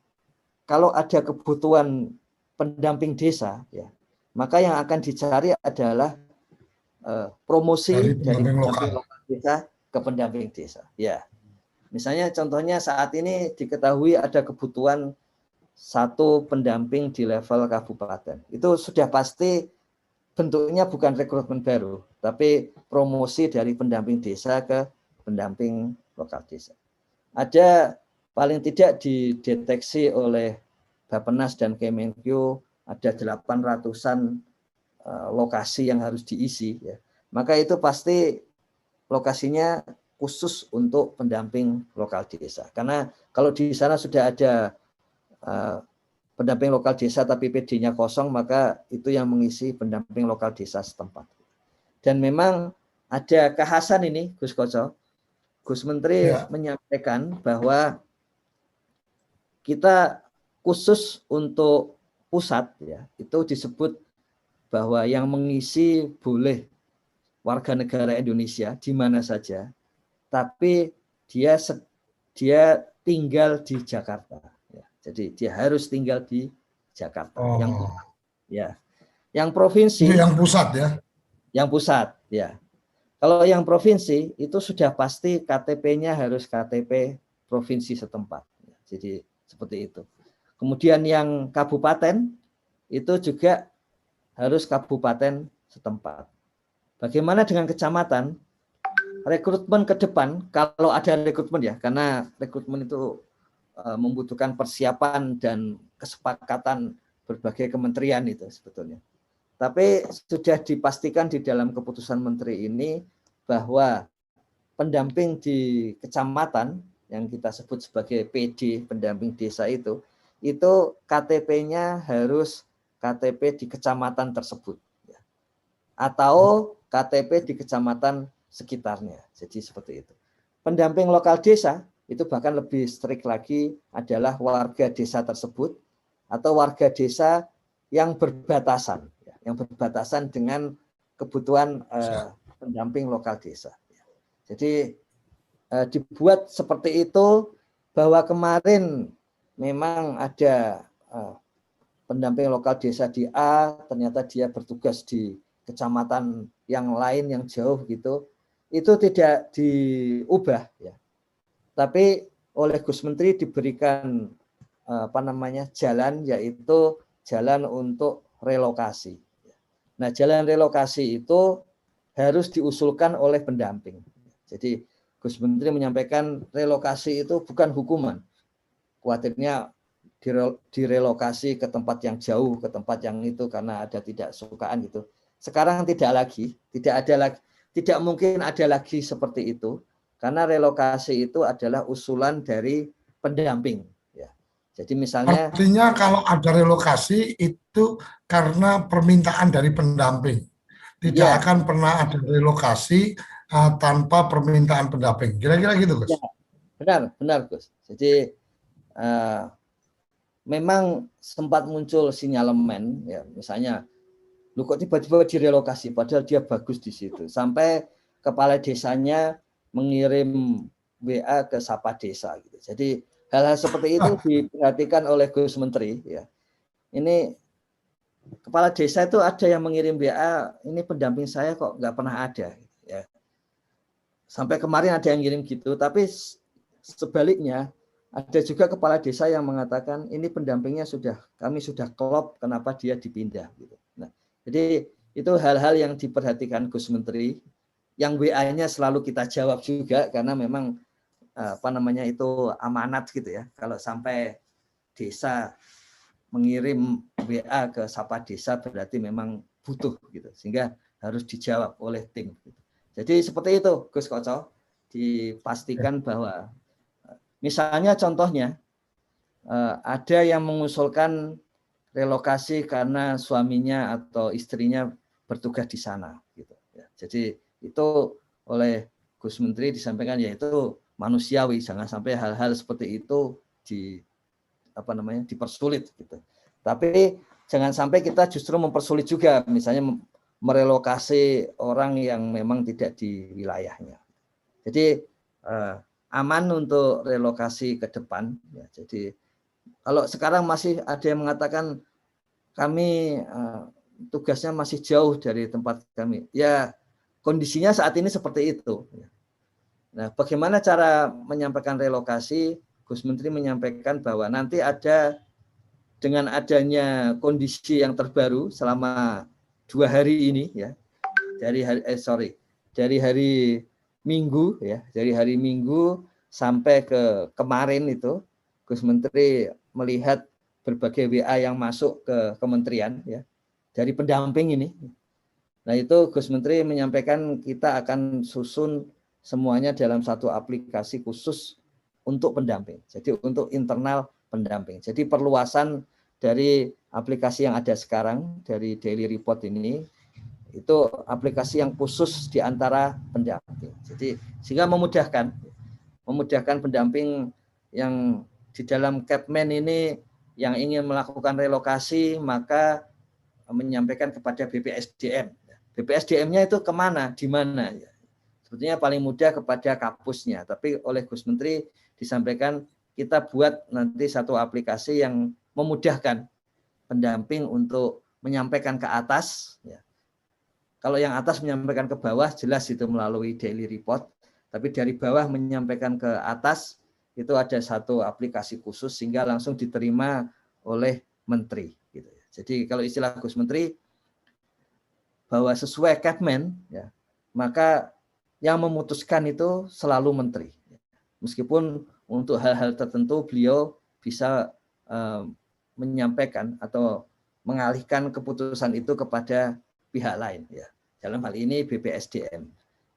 kalau ada kebutuhan pendamping desa, ya, maka yang akan dicari adalah promosi dari pendamping lokal desa ke pendamping desa. Ya, misalnya contohnya saat ini diketahui ada kebutuhan satu pendamping di level kabupaten. Itu sudah pasti bentuknya bukan rekrutmen baru, tapi promosi dari pendamping desa ke pendamping lokal desa. Ada paling tidak dideteksi oleh Bappenas dan Kemenkyu ada 800-an lokasi yang harus diisi, ya. Maka itu pasti lokasinya khusus untuk pendamping lokal desa. Karena kalau di sana sudah ada pendamping lokal desa tapi PD-nya kosong, maka itu yang mengisi pendamping lokal desa setempat. Dan memang ada kekhasan ini, Gus Koco. Gus Menteri menyampaikan bahwa kita khusus untuk pusat, ya, itu disebut bahwa yang mengisi boleh warga negara Indonesia di mana saja, tapi dia tinggal di Jakarta. Jadi dia harus tinggal di Jakarta. Yang provinsi. Itu yang pusat, ya. Yang pusat, ya. Kalau yang provinsi itu sudah pasti KTP-nya harus KTP provinsi setempat. Jadi seperti itu. Kemudian yang kabupaten itu juga harus kabupaten setempat. Bagaimana dengan kecamatan? Rekrutmen ke depan, kalau ada rekrutmen, ya, karena rekrutmen itu membutuhkan persiapan dan kesepakatan berbagai kementerian itu sebetulnya. Tapi sudah dipastikan di dalam keputusan menteri ini bahwa pendamping di kecamatan yang kita sebut sebagai PD, pendamping desa itu KTP-nya harus KTP di kecamatan tersebut, atau KTP di kecamatan sekitarnya. Jadi seperti itu. Pendamping lokal desa itu bahkan lebih strict lagi, adalah warga desa tersebut atau warga desa yang berbatasan dengan kebutuhan pendamping lokal desa. Jadi dibuat seperti itu, bahwa kemarin memang ada pendamping lokal desa di A, ternyata dia bertugas di kecamatan yang lain yang jauh gitu, itu tidak diubah ya. Tapi oleh Gus Menteri diberikan jalan, yaitu jalan untuk relokasi. Nah, jalan relokasi itu harus diusulkan oleh pendamping. Jadi Gus Menteri menyampaikan relokasi itu bukan hukuman. Khawatirnya direlokasi ke tempat yang jauh, ke tempat yang itu karena ada tidak sukaan gitu. Sekarang tidak mungkin ada lagi seperti itu, karena relokasi itu adalah usulan dari pendamping. Ya. Jadi misalnya. Artinya kalau ada relokasi itu karena permintaan dari pendamping. Tidak akan pernah ada relokasi tanpa permintaan pendamping. Kira-kira gitu, Gus. Ya, benar Gus. Jadi memang sempat muncul sinyalemen, ya, misalnya, lu kok tiba-tiba direlokasi, padahal dia bagus di situ. Sampai kepala desanya mengirim WA ke Sapa Desa. Gitu. Jadi hal-hal seperti itu diperhatikan oleh Gus Menteri. Ya. Ini kepala desa itu ada yang mengirim WA, ini pendamping saya kok nggak pernah ada. Ya. Sampai kemarin ada yang ngirim gitu, tapi sebaliknya ada juga kepala desa yang mengatakan ini pendampingnya kami sudah klop, kenapa dia dipindah. Gitu. Nah, jadi itu hal-hal yang diperhatikan Gus Menteri, yang WA-nya selalu kita jawab juga karena memang itu amanat gitu ya. Kalau sampai desa mengirim WA ke Sapa Desa berarti memang butuh gitu, sehingga harus dijawab oleh tim. Jadi seperti itu Gus Koco, dipastikan bahwa misalnya contohnya ada yang mengusulkan relokasi karena suaminya atau istrinya bertugas di sana gitu. Jadi itu oleh Gus Menteri disampaikan yaitu manusiawi, jangan sampai hal-hal seperti itu dipersulit gitu. Tapi jangan sampai kita justru mempersulit juga, misalnya merelokasi orang yang memang tidak di wilayahnya. Jadi aman untuk relokasi ke depan. Ya, jadi kalau sekarang masih ada yang mengatakan kami tugasnya masih jauh dari tempat kami, ya kondisinya saat ini seperti itu. Nah, bagaimana cara menyampaikan relokasi? Gus Menteri menyampaikan bahwa nanti dengan adanya kondisi yang terbaru selama 2 hari ini ya, dari hari Minggu ya, dari hari Minggu sampai ke kemarin itu Gus Menteri melihat berbagai WA yang masuk ke kementerian ya dari pendamping ini. Nah, itu Gus Menteri menyampaikan kita akan susun semuanya dalam satu aplikasi khusus untuk pendamping. Jadi untuk internal pendamping. Jadi perluasan dari aplikasi yang ada sekarang dari Daily Report ini, itu aplikasi yang khusus di antara pendamping. Jadi sehingga memudahkan pendamping yang di dalam Kepmen ini yang ingin melakukan relokasi, maka menyampaikan kepada BPSDM. BPSDM-nya itu kemana, di mana? Sebetulnya paling mudah kepada kapusnya, tapi oleh Gus Menteri disampaikan kita buat nanti satu aplikasi yang memudahkan pendamping untuk menyampaikan ke atas. Ya. Kalau yang atas menyampaikan ke bawah jelas itu melalui Daily Report, tapi dari bawah menyampaikan ke atas itu ada satu aplikasi khusus sehingga langsung diterima oleh Menteri. Gitu. Jadi kalau istilah Gus Menteri bahwa sesuai Kepmen, ya, maka yang memutuskan itu selalu Menteri. Meskipun untuk hal-hal tertentu beliau bisa menyampaikan atau mengalihkan keputusan itu kepada pihak lain. Ya. Dalam hal ini BPSDM.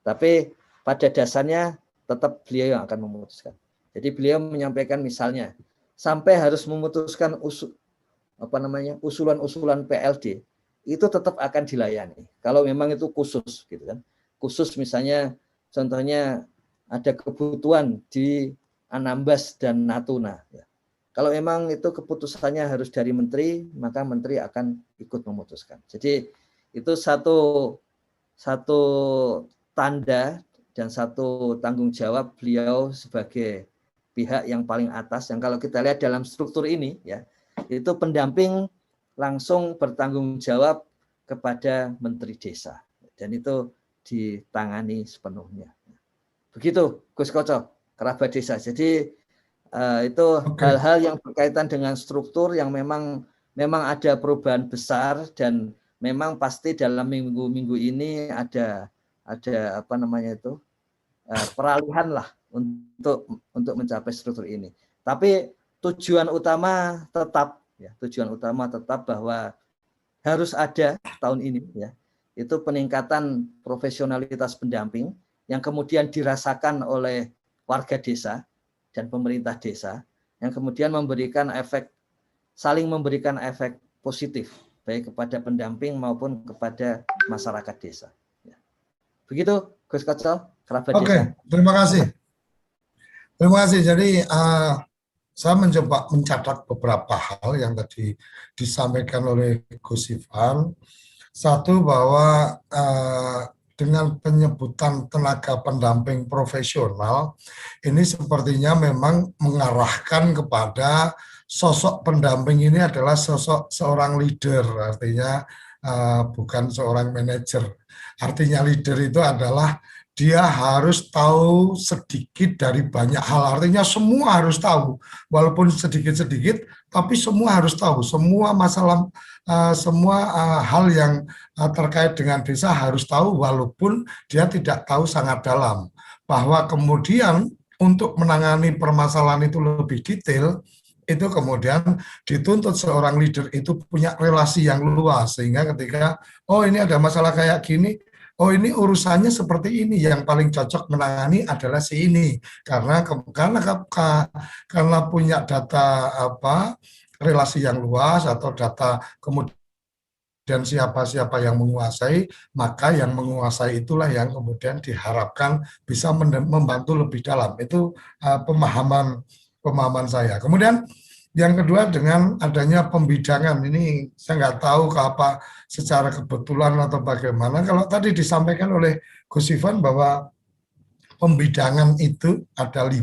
Tapi pada dasarnya tetap beliau yang akan memutuskan. Jadi beliau menyampaikan misalnya sampai harus memutuskan usulan-usulan PLD itu tetap akan dilayani. Kalau memang itu khusus gitu kan. Khusus misalnya contohnya ada kebutuhan di Anambas dan Natuna. Kalau memang itu keputusannya harus dari menteri, maka menteri akan ikut memutuskan. Jadi itu satu tanda dan satu tanggung jawab beliau sebagai pihak yang paling atas. Yang kalau kita lihat dalam struktur ini, ya, itu pendamping langsung bertanggung jawab kepada Menteri Desa, dan itu ditangani sepenuhnya. Begitu, Gus Koco, kerabat desa. Jadi itu hal-hal yang berkaitan dengan struktur yang memang ada perubahan besar, dan memang pasti dalam minggu-minggu ini ada peralihan lah untuk mencapai struktur ini. Tapi tujuan utama tetap bahwa harus ada tahun ini, ya, itu peningkatan profesionalitas pendamping yang kemudian dirasakan oleh warga desa dan pemerintah desa, yang kemudian saling memberikan efek positif baik kepada pendamping maupun kepada masyarakat desa. Begitu, Gus Koco, kerabat desa. Terima kasih. Terima kasih. Jadi saya mencoba mencatat beberapa hal yang tadi disampaikan oleh Gus Ivan. Satu, bahwa dengan penyebutan tenaga pendamping profesional, ini sepertinya memang mengarahkan kepada sosok pendamping ini adalah sosok seorang leader, artinya bukan seorang manajer. Artinya leader itu adalah dia harus tahu sedikit dari banyak hal, artinya semua harus tahu, walaupun sedikit-sedikit, tapi semua harus tahu, semua masalah, semua hal yang terkait dengan desa harus tahu, walaupun dia tidak tahu sangat dalam. Bahwa kemudian untuk menangani permasalahan itu lebih detail, itu kemudian dituntut seorang leader itu punya relasi yang luas, sehingga ketika, oh ini ada masalah kayak gini, oh ini urusannya seperti ini, yang paling cocok menangani adalah si ini, karena punya data relasi yang luas atau data kemudian siapa-siapa yang menguasai, maka yang menguasai itulah yang kemudian diharapkan bisa membantu lebih dalam. Itu pemahaman saya. Kemudian yang kedua, dengan adanya pembidangan ini, saya nggak tahu apa secara kebetulan atau bagaimana. Kalau tadi disampaikan oleh Gus Ivan bahwa pembidangan itu ada 5,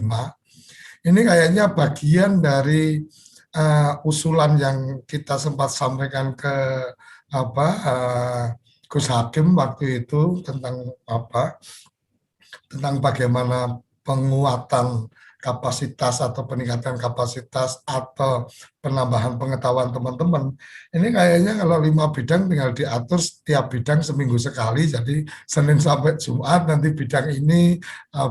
ini kayaknya bagian dari usulan yang kita sempat sampaikan ke Gus Hakim waktu itu tentang bagaimana penguatan kapasitas atau peningkatan kapasitas atau penambahan pengetahuan teman-teman. Ini kayaknya kalau 5 bidang tinggal diatur setiap bidang seminggu sekali, jadi Senin sampai Jumat nanti bidang ini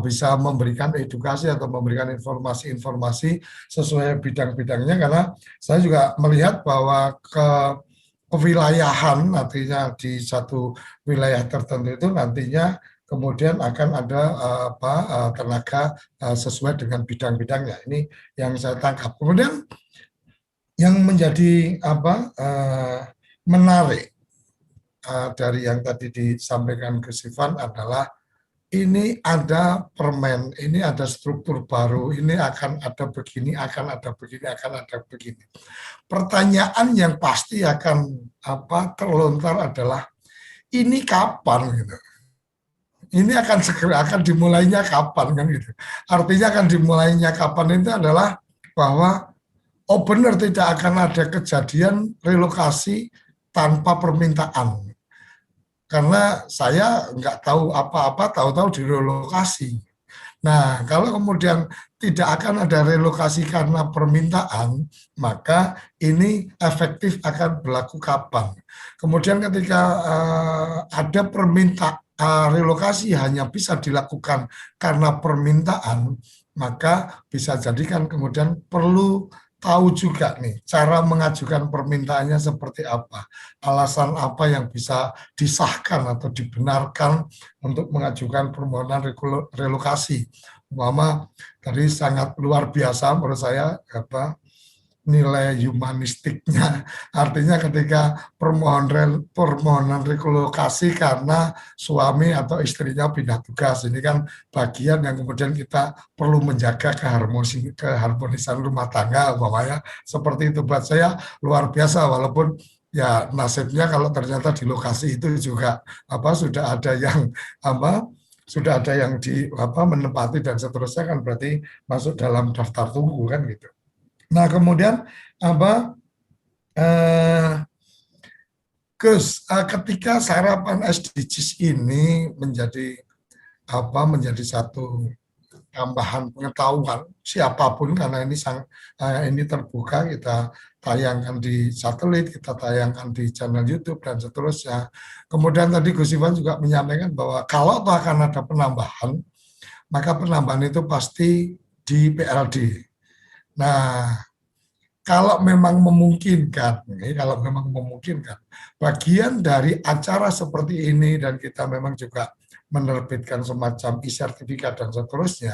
bisa memberikan edukasi atau memberikan informasi-informasi sesuai bidang-bidangnya, karena saya juga melihat bahwa kewilayahan, artinya di satu wilayah tertentu itu nantinya kemudian akan ada tenaga sesuai dengan bidang-bidangnya. Ini yang saya tangkap. Kemudian yang menjadi menarik dari yang tadi disampaikan Gus Ivan adalah ini ada permen, ini ada struktur baru, ini akan ada begini, akan ada begini, akan ada begini. Pertanyaan yang pasti akan terlontar adalah ini kapan gitu. Ini akan dimulainya kapan kan gitu. Artinya akan dimulainya kapan itu adalah bahwa benar tidak akan ada kejadian relokasi tanpa permintaan. Karena saya nggak tahu apa-apa, tahu-tahu direlokasi. Nah, kalau kemudian tidak akan ada relokasi karena permintaan, maka ini efektif akan berlaku kapan. Kemudian ketika ada permintaan, relokasi hanya bisa dilakukan karena permintaan, maka bisa jadikan kemudian perlu tahu juga nih cara mengajukan permintaannya seperti apa, alasan apa yang bisa disahkan atau dibenarkan untuk mengajukan permohonan relokasi. Umpama tadi sangat luar biasa menurut saya nilai humanistiknya. Artinya ketika permohonan relokasi karena suami atau istrinya pindah tugas, ini kan bagian yang kemudian kita perlu menjaga keharmonisan rumah tangga, umpamanya seperti itu. Buat saya luar biasa, walaupun ya nasibnya kalau ternyata di lokasi itu juga sudah ada yang sudah ada yang menempati dan seterusnya, kan berarti masuk dalam daftar tunggu kan gitu. Nah, kemudian ketika sarapan SDGs ini menjadi satu tambahan pengetahuan siapapun, karena ini terbuka, kita tayangkan di satelit, kita tayangkan di channel YouTube dan seterusnya. Kemudian tadi Gus Ivan juga menyampaikan bahwa kalau akan ada penambahan, maka penambahan itu pasti di PLD. Nah, kalau memang memungkinkan, bagian dari acara seperti ini dan kita memang juga menerbitkan semacam e-sertifikat dan seterusnya,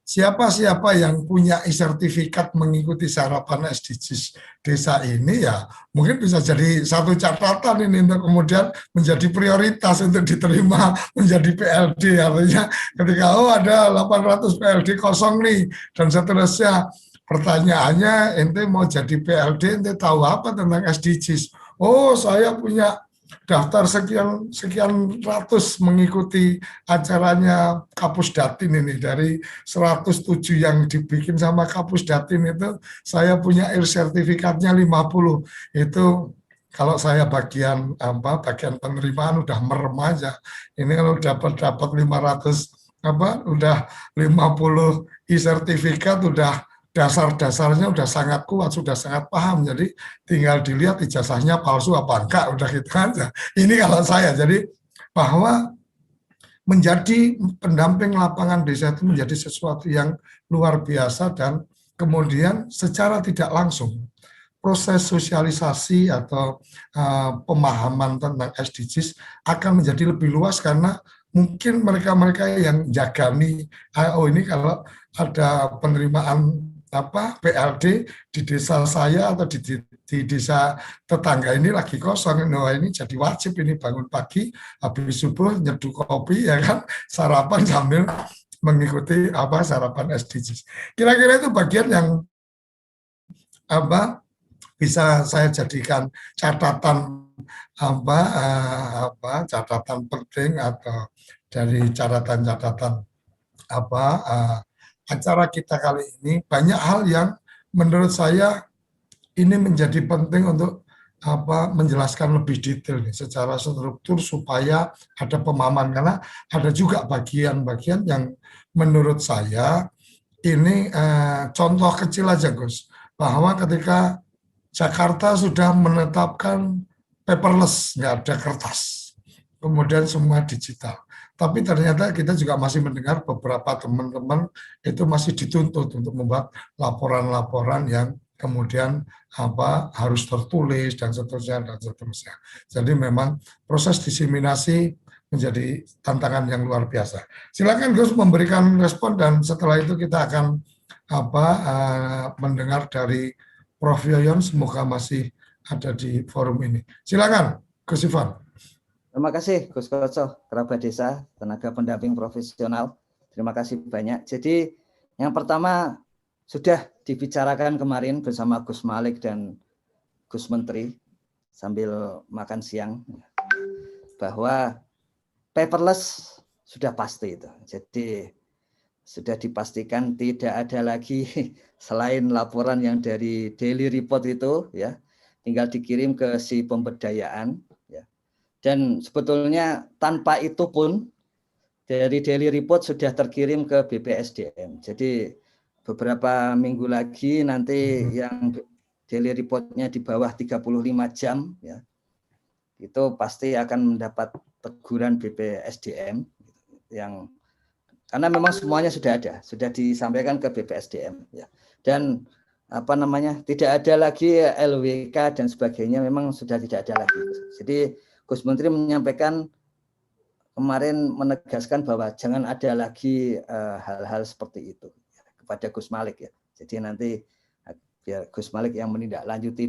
siapa-siapa yang punya e-sertifikat mengikuti sarapan SDGs desa ini, ya mungkin bisa jadi satu catatan ini untuk kemudian menjadi prioritas untuk diterima menjadi PLD. Artinya ketika ada 800 PLD kosong nih dan seterusnya, pertanyaannya, ente mau jadi PLD, ente tahu apa tentang SDGs? Oh, saya punya daftar sekian ratus mengikuti acaranya Kapus Datin ini. Dari 107 yang dibikin sama Kapus Datin itu, saya punya sertifikatnya 50. Itu kalau saya bagian penerimaan udah merem aja. Ini kalau dapat 500 udah 50 e-sertifikat, udah dasar-dasarnya udah sangat kuat, sudah sangat paham. Jadi tinggal dilihat ijazahnya palsu apa enggak, udah gitu aja. Ini kalau saya, jadi bahwa menjadi pendamping lapangan desa itu menjadi sesuatu yang luar biasa, dan kemudian secara tidak langsung proses sosialisasi atau pemahaman tentang SDGs akan menjadi lebih luas, karena mungkin mereka-mereka yang jagani, oh ini kalau ada penerimaan PLD di desa saya atau di desa tetangga ini lagi kosong, nah ini jadi wajib ini bangun pagi habis subuh nyeduh kopi, ya kan, sarapan sambil mengikuti sarapan SDGs. Kira-kira itu bagian yang bisa saya jadikan catatan catatan penting, atau dari catatan-catatan acara kita kali ini. Banyak hal yang menurut saya ini menjadi penting untuk menjelaskan lebih detail nih, secara struktur, supaya ada pemahaman, karena ada juga bagian-bagian yang menurut saya ini contoh kecil aja, Gus, bahwa ketika Jakarta sudah menetapkan paperless, nggak ada kertas, kemudian semua digital. Tapi ternyata kita juga masih mendengar beberapa teman-teman itu masih dituntut untuk membuat laporan-laporan yang kemudian harus tertulis dan seterusnya dan seterusnya. Jadi memang proses diseminasi menjadi tantangan yang luar biasa. Silakan Gus memberikan respon, dan setelah itu kita akan mendengar dari Prof. Yoyon, semoga masih ada di forum ini. Silakan Gus Ivan. Terima kasih Gus Koco, kerabat desa, tenaga pendamping profesional. Terima kasih banyak. Jadi yang pertama sudah dibicarakan kemarin bersama Gus Malik dan Gus Menteri sambil makan siang, bahwa paperless sudah pasti itu. Jadi sudah dipastikan tidak ada lagi selain laporan yang dari daily report itu, ya, tinggal dikirim ke si pemberdayaan. Dan sebetulnya tanpa itu pun dari daily report sudah terkirim ke BPSDM. Jadi beberapa minggu lagi nanti yang daily reportnya di bawah 35 jam, ya, itu pasti akan mendapat teguran BPSDM yang karena memang semuanya sudah ada, sudah disampaikan ke BPSDM, ya. Dan apa namanya, tidak ada lagi LWK dan sebagainya, memang sudah tidak ada lagi. Jadi Gus Menteri menyampaikan kemarin, menegaskan bahwa jangan ada lagi hal-hal seperti itu kepada Gus Malik ya. Jadi nanti biar Gus Malik yang menindaklanjuti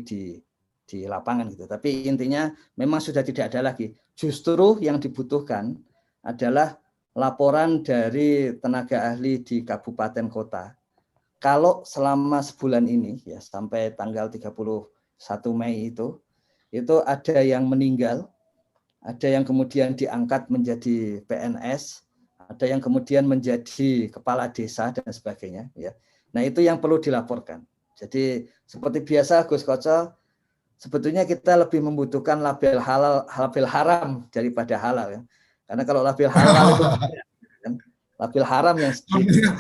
di lapangan gitu. Tapi intinya memang sudah tidak ada lagi. Justru yang dibutuhkan adalah laporan dari tenaga ahli di kabupaten kota. Kalau selama sebulan ini ya sampai tanggal 31 Mei itu ada yang meninggal, ada yang kemudian diangkat menjadi PNS, ada yang kemudian menjadi kepala desa dan sebagainya ya. Nah, itu yang perlu dilaporkan. Jadi seperti biasa Gus Koco, sebetulnya kita lebih membutuhkan label halal, label haram daripada halal ya. Karena kalau label halal itu kan, label haram yang sedikit.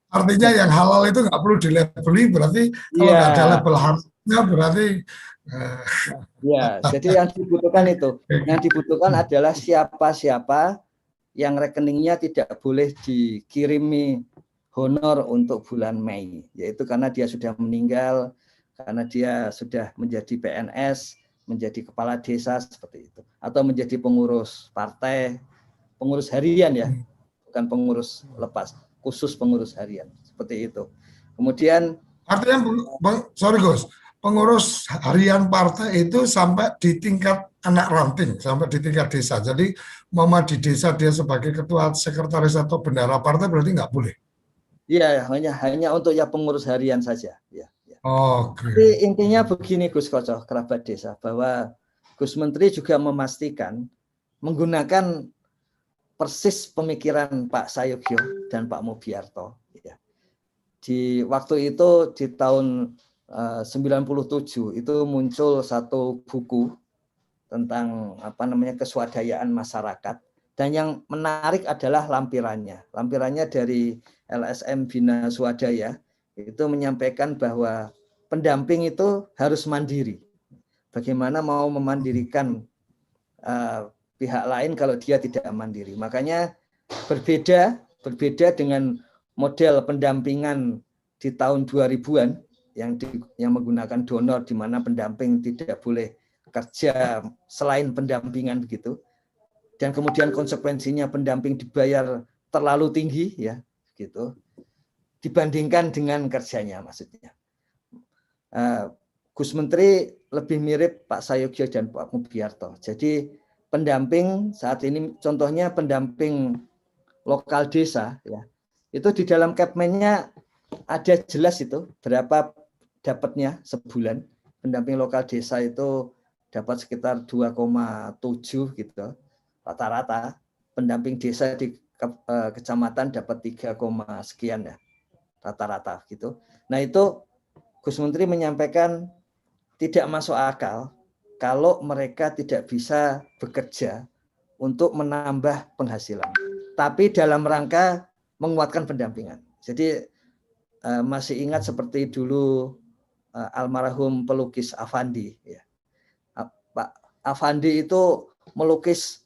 Artinya yang halal itu nggak perlu dilabeli, berarti kalau nggak ada label haramnya berarti ya, jadi yang dibutuhkan itu, yang dibutuhkan adalah siapa-siapa yang rekeningnya tidak boleh dikirimi honor untuk bulan Mei, yaitu karena dia sudah meninggal, karena dia sudah menjadi PNS, menjadi kepala desa seperti itu, atau menjadi pengurus partai, pengurus harian ya, bukan pengurus lepas, khusus pengurus harian seperti itu. Kemudian artinya, sorry Gus, pengurus harian partai itu sampai di tingkat anak ranting, sampai di tingkat desa. Jadi mama di desa dia sebagai ketua sekretaris atau bendahara partai berarti nggak boleh. Iya, hanya untuk ya pengurus harian saja. Ya, ya. Oke. Tapi intinya begini Gus Koco, kerabat desa, bahwa Gus Menteri juga memastikan menggunakan persis pemikiran Pak Sayogyo dan Pak Mubiarto. Ya. Di waktu itu di tahun 97 itu muncul satu buku tentang apa namanya keswadayaan masyarakat, dan yang menarik adalah lampirannya. Lampirannya dari LSM Bina Swadaya itu menyampaikan bahwa pendamping itu harus mandiri. Bagaimana mau memandirikan pihak lain kalau dia tidak mandiri. Makanya berbeda dengan model pendampingan di tahun 2000-an yang menggunakan donor, di mana pendamping tidak boleh kerja selain pendampingan begitu, dan kemudian konsekuensinya pendamping dibayar terlalu tinggi ya gitu dibandingkan dengan kerjanya. Maksudnya Gus Menteri lebih mirip Pak Sayogyo dan Pak Mubiarto. Jadi pendamping saat ini contohnya pendamping lokal desa ya, itu di dalam Kepmennya ada jelas itu berapa dapatnya sebulan. Pendamping lokal desa itu dapat sekitar 2,7 gitu rata-rata. Pendamping desa di kecamatan dapat 3, sekian ya rata-rata gitu. Nah, itu Gus Menteri menyampaikan tidak masuk akal kalau mereka tidak bisa bekerja untuk menambah penghasilan, tapi dalam rangka menguatkan pendampingan. Jadi masih ingat seperti dulu almarhum pelukis Afandi ya. Pak Afandi itu melukis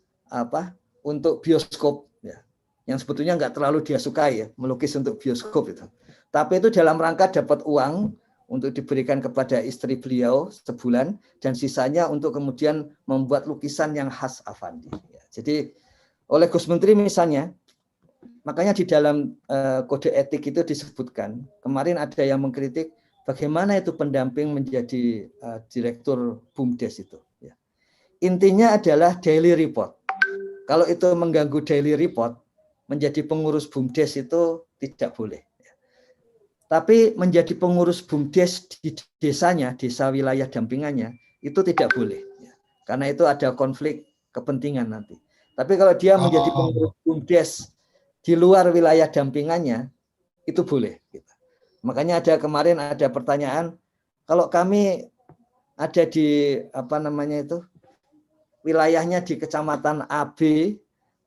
untuk bioskop ya, yang sebetulnya nggak terlalu dia sukai ya, melukis untuk bioskop itu. Tapi itu dalam rangka dapat uang untuk diberikan kepada istri beliau sebulan, dan sisanya untuk kemudian membuat lukisan yang khas Afandi. Ya, jadi oleh Gus Menteri misalnya, makanya di dalam kode etik itu disebutkan, kemarin ada yang mengkritik bagaimana itu pendamping menjadi direktur BUMDes itu. Ya. Intinya adalah daily report. Kalau itu mengganggu daily report, menjadi pengurus BUMDes itu tidak boleh. Tapi menjadi pengurus BUMDes di desanya, desa wilayah dampingannya, itu tidak boleh. Karena itu ada konflik kepentingan nanti. Tapi kalau dia menjadi pengurus BUMDes di luar wilayah dampingannya, itu boleh. Makanya kemarin ada pertanyaan, kalau kami ada di wilayahnya di kecamatan AB,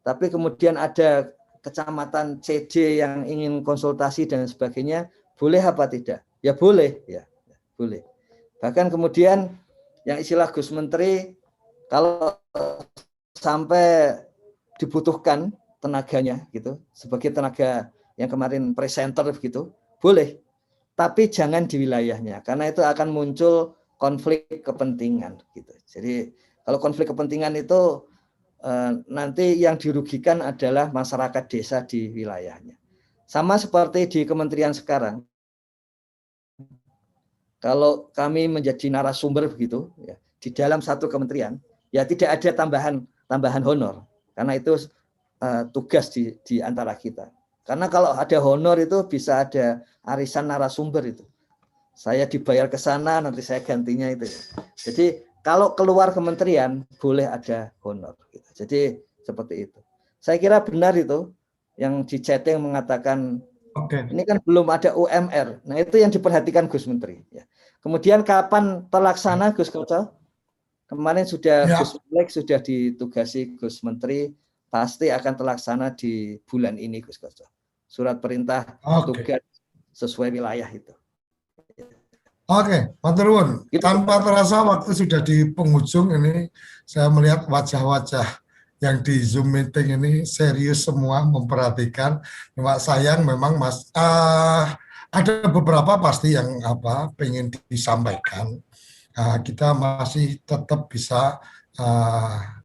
tapi kemudian ada kecamatan CD yang ingin konsultasi dan sebagainya, boleh apa tidak? Ya boleh, ya boleh. Bahkan kemudian yang istilah Gus Menteri, kalau sampai dibutuhkan tenaganya gitu, sebagai tenaga yang kemarin presenter gitu, boleh. tapi jangan di wilayahnya, karena itu akan muncul konflik kepentingan gitu. Jadi kalau konflik kepentingan itu nanti yang dirugikan adalah masyarakat desa di wilayahnya. Sama seperti di kementerian sekarang. Kalau kami menjadi narasumber begitu, ya, di dalam satu kementerian, ya tidak ada tambahan honor, karena itu tugas di antara kita. Karena kalau ada honor itu bisa ada arisan narasumber itu. Saya dibayar ke sana, nanti saya gantinya itu. Jadi kalau keluar kementerian boleh ada honor. Jadi seperti itu. Saya kira benar itu yang di chatting mengatakan ini kan belum ada UMR. Nah itu yang diperhatikan Gus Menteri. Kemudian kapan terlaksana Gus Koco? Kemarin sudah Gus Melek sudah ditugasi Gus Menteri, pasti akan terlaksana di bulan ini Gus Koco. Surat perintah tugas sesuai wilayah itu. Oke, Matur nuwun. Tanpa terasa waktu sudah di penghujung ini, saya melihat wajah-wajah yang di Zoom meeting ini serius semua memperhatikan. Cuma sayang memang Mas, ada beberapa pasti yang pengen disampaikan. Kita masih tetap bisa